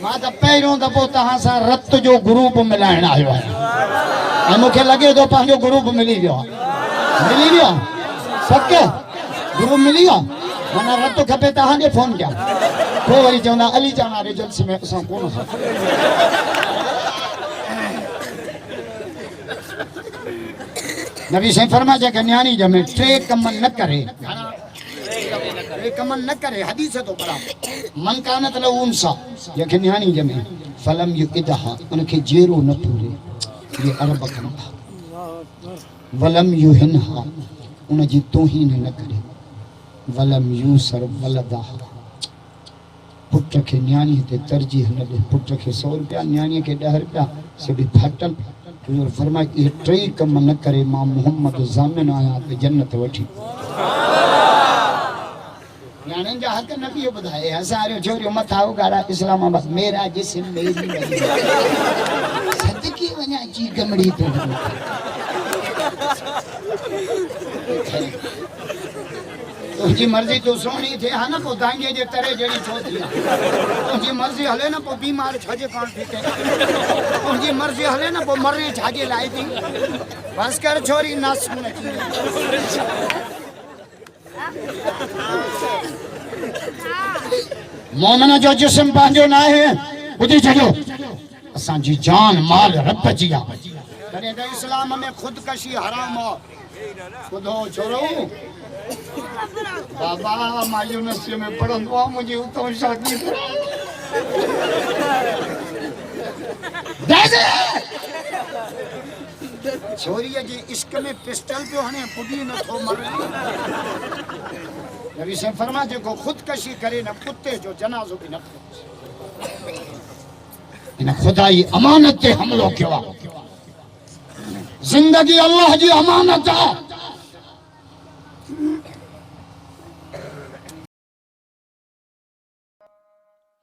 मां त पहिरियों दफ़ो तव्हां सां रत जो ग्रुप मिलाइण आयो आहियां ऐं मूंखे लॻे थो पंहिंजो ग्रुप मिली वियो आहे। मिली वियो सक ग्रुप मिली वियो माना रत खपे तव्हांखे फोन कयां पोइ वरी चवंदा अली चवंदा रिजल्ट्स में असां कोन नबी साईं फरमाए जेके न्याणी ॼमे टे कम न करे कमन न करे हदीस तो पढ़ा मन कानत लो उनसा जेके न्याणी ॼमे फलम यु इदहा उनखे जेरो न पूरे ये अरब कंदा वलम युहिनहा उन जी तोहीन न करे वलम यूसर वलदहा पुट खे न्याणी ते तरजीह न दे पुट खे 100 रुपया न्याणी के 10 रुपया से भी फटन हुजूर फरमाए ये टे कम न करे मां मोहम्मद ज़ामिन आया ते जन्नत वठी न्याणियुनि जा हक़ न पियो ॿुधाए असां छोरियूं मथा उगाड़ा इस्लामाबाद मेरा जिस्म मेरी सदके वञा जी गमड़ी तो तुझी मर्जी तू सोनी थे हा न पोइ दांगे जे तरे जड़ी छो थी तुझी मर्जी हले न पोइ बीमार छाजे कान थी तुझी मर्जी हले न पोइ मरे छाजे लाइ थी बस कर छोरी नास न मोमिन जो जिस्म पंहिंजो न आहे ॿुधी छॾियो असांजी जान माल रब जी आहे तॾहिं त इस्लाम में ख़ुदकशी हराम आहे ॿुधो छोरो बाबा मां यूनिवर्सिटी में पढ़ंदो आहे मुंहिंजी उतां शादी छोरीअ जी इश्क में पिस्टल पियो हणे पुॾी नथो मरे नबी साईं फरमाए जेको ख़ुदकशी करे न कुत्ते जो जनाज़ो बि न इन खुदाई अमानत ते हमलो कयो आहे जिंदगी अल्लाह जी अमानत आहे